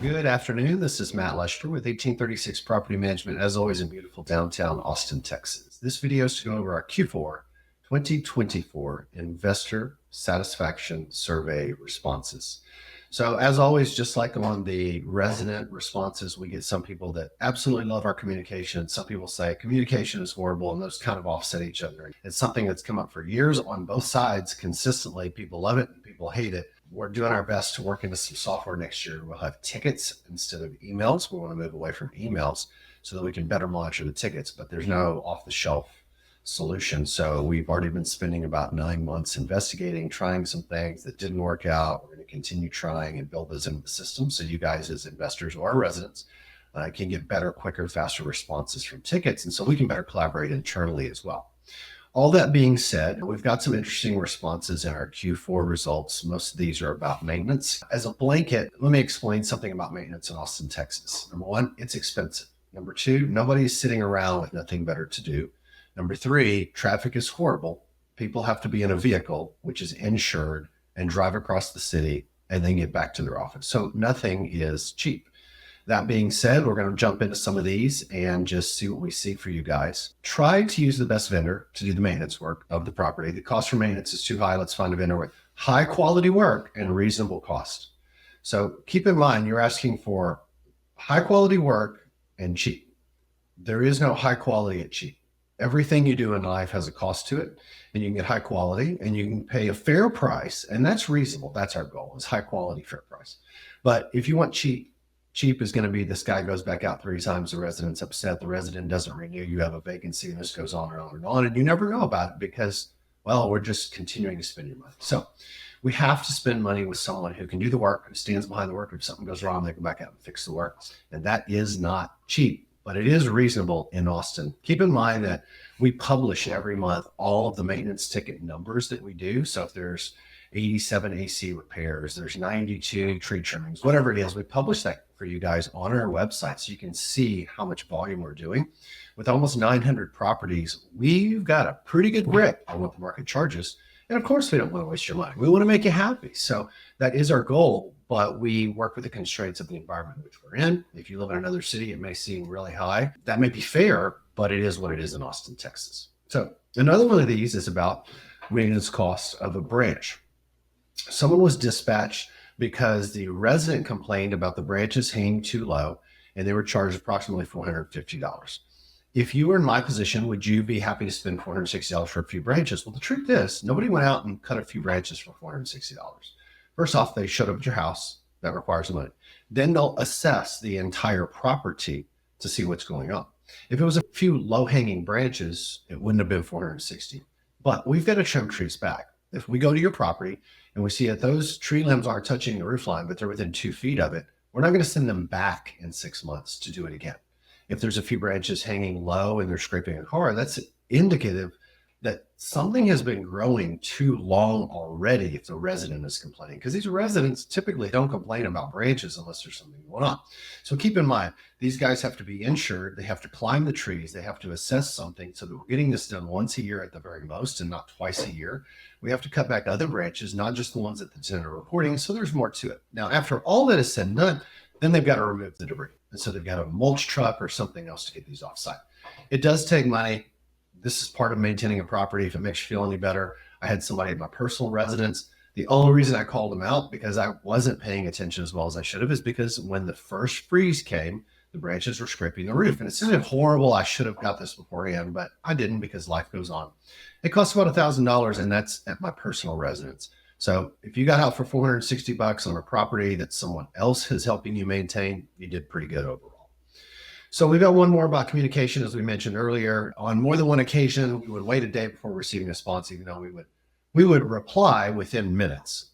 Good afternoon. This is Matt Leschber with 1836 Property Management, as always in beautiful downtown Austin, Texas. This video is to go over our Q4 2024 Investor Satisfaction Survey responses. So as always, just like on the resident responses, we get some people that absolutely love our communication. Some people say communication is horrible, and those kind of offset each other. It's something that's come up for years on both sides consistently. People love it and people hate it. We're doing our best to work into some software next year. We'll have tickets instead of emails. We want to move away from emails so that we can better monitor the tickets, but there's no off-the-shelf solution. So we've already been spending about 9 months investigating, trying some things that didn't work out. We're going to continue trying and build those into the system so you guys as investors or residents can get better, quicker, faster responses from tickets. And so we can better collaborate internally as well. All that being said, we've got some interesting responses in our Q4 results. Most of these are about maintenance. As a blanket, let me explain something about maintenance in Austin, Texas. Number one, it's expensive. Number two, nobody's sitting around with nothing better to do. Number three, traffic is horrible. People have to be in a vehicle, which is insured, and drive across the city and then get back to their office. So nothing is cheap. That being said, we're going to jump into some of these and just see what we see for you guys. Try to use the best vendor to do the maintenance work of the property. The cost for maintenance is too high. Let's find a vendor with high quality work and reasonable cost. So keep in mind, you're asking for high quality work and cheap. There is no high quality at cheap. Everything you do in life has a cost to it, and you can get high quality and you can pay a fair price, and that's reasonable. That's our goal, is high quality, fair price. But if you want cheap is going to be this guy goes back out 3 times, the resident's upset, the resident doesn't renew, you have a vacancy, and this goes on and on and on, and you never know about it because, well, we're just continuing to spend your money. So we have to spend money with someone who can do the work, who stands behind the work. If something goes wrong, they go back out and fix the work. And that is not cheap, but it is reasonable in Austin. Keep in mind that we publish every month all of the maintenance ticket numbers that we do. So if there's 87 AC repairs, there's 92 tree trimmings, whatever it is, we publish that for you guys on our website so you can see how much volume we're doing. With almost 900 properties, we've got a pretty good grip on what the market charges. And of course, we don't want to waste your money. We want to make you happy. So that is our goal, but we work with the constraints of the environment in which we're in. If you live in another city, it may seem really high. That may be fair, but it is what it is in Austin, Texas. So another one of these is about maintenance costs of a branch. Someone was dispatched because the resident complained about the branches hanging too low, and they were charged approximately $450. If you were in my position, would you be happy to spend $460 for a few branches? Well, the truth is, nobody went out and cut a few branches for $460. First off, they showed up at your house. That requires money. Then they'll assess the entire property to see what's going on. If it was a few low-hanging branches, it wouldn't have been $460. But we've got to trim trees back. If we go to your property and we see that those tree limbs aren't touching the roof line, but they're within 2 feet of it, we're not going to send them back in 6 months to do it again. If there's a few branches hanging low and they're scraping a car, that's indicative that something has been growing too long already if the resident is complaining, because these residents typically don't complain about branches unless there's something going on. So keep in mind, these guys have to be insured. They have to climb the trees. They have to assess something so that we're getting this done once a year at the very most and not twice a year. We have to cut back other branches, not just the ones that the tenant are reporting. So there's more to it. Now, after all that is said and done, then they've got to remove the debris. And so they've got a mulch truck or something else to get these offsite. It does take money. This is part of maintaining a property. If it makes you feel any better, I had somebody at my personal residence. The only reason I called them out because I wasn't paying attention as well as I should have is because when the first freeze came, the branches were scraping the roof. And it sounded horrible. I should have got this beforehand, but I didn't because life goes on. It costs about $1,000, and that's at my personal residence. So if you got out for $460 on a property that someone else is helping you maintain, you did pretty good overall. So we've got one more about communication, as we mentioned earlier. On more than one occasion, we would wait a day before receiving a response, even though we would reply within minutes.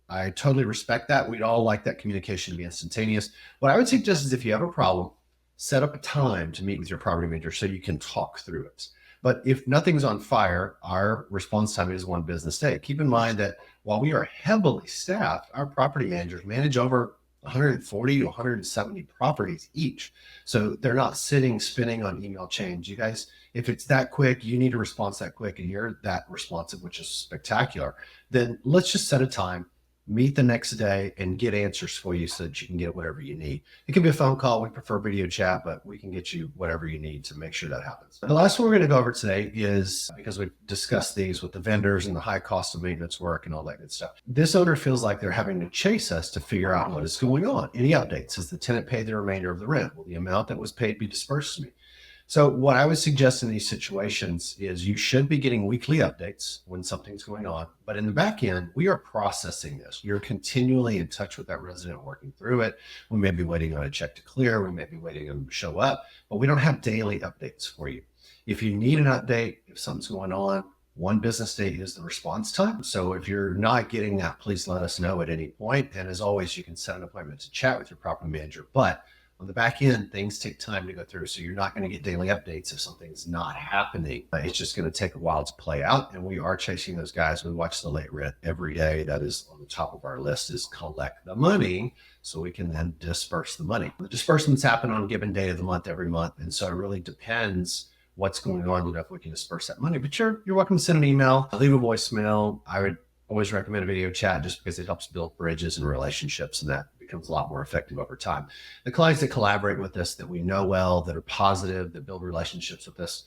I totally respect that. We'd all like that communication to be instantaneous. What I would suggest is if you have a problem, set up a time to meet with your property manager so you can talk through it. But if nothing's on fire, our response time is 1 business day. Keep in mind that while we are heavily staffed, our property managers manage over 140 to 170 properties each. So they're not sitting spinning on email chains. You guys, if it's that quick, you need a response that quick, and you're that responsive, which is spectacular. Then let's just set a time, meet the next day and get answers for you so that you can get whatever you need. It can be a phone call. We prefer video chat, but we can get you whatever you need to make sure that happens. The last one we're going to go over today is, because we've discussed these with the vendors and the high cost of maintenance work and all that good stuff. This owner feels like they're having to chase us to figure out what is going on. Any updates? Has the tenant paid the remainder of the rent? Will the amount that was paid be dispersed to me? So what I would suggest in these situations is you should be getting weekly updates when something's going on. But in the back end, we are processing this. You're continually in touch with that resident, working through it. We may be waiting on a check to clear. We may be waiting on them to show up, but we don't have daily updates for you. If you need an update, if something's going on, 1 business day is the response time. So if you're not getting that, please let us know at any point. And as always, you can set an appointment to chat with your property manager. But on the back end, things take time to go through. So you're not going to get daily updates if something's not happening. It's just going to take a while to play out. And we are chasing those guys. We watch the late rent every day. That is on the top of our list, is collect the money so we can then disperse the money. The disbursements happen on a given day of the month every month. And so it really depends what's going on, if we can disperse that money. But you're welcome to send an email, leave a voicemail. I would always recommend a video chat just because it helps build bridges and relationships, and that becomes a lot more effective over time. The clients that collaborate with us, that we know well, that are positive, that build relationships with us,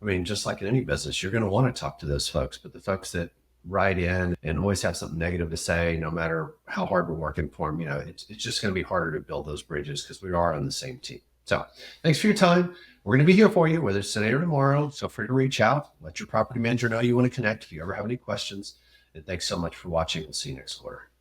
I mean, just like in any business, you're going to want to talk to those folks. But the folks that write in and always have something negative to say, no matter how hard we're working for them, it's just going to be harder to build those bridges because we are on the same team. So thanks for your time. We're going to be here for you, whether it's today or tomorrow. So free to reach out. Let your property manager know you want to connect if you ever have any questions. And thanks so much for watching. We'll see you next quarter.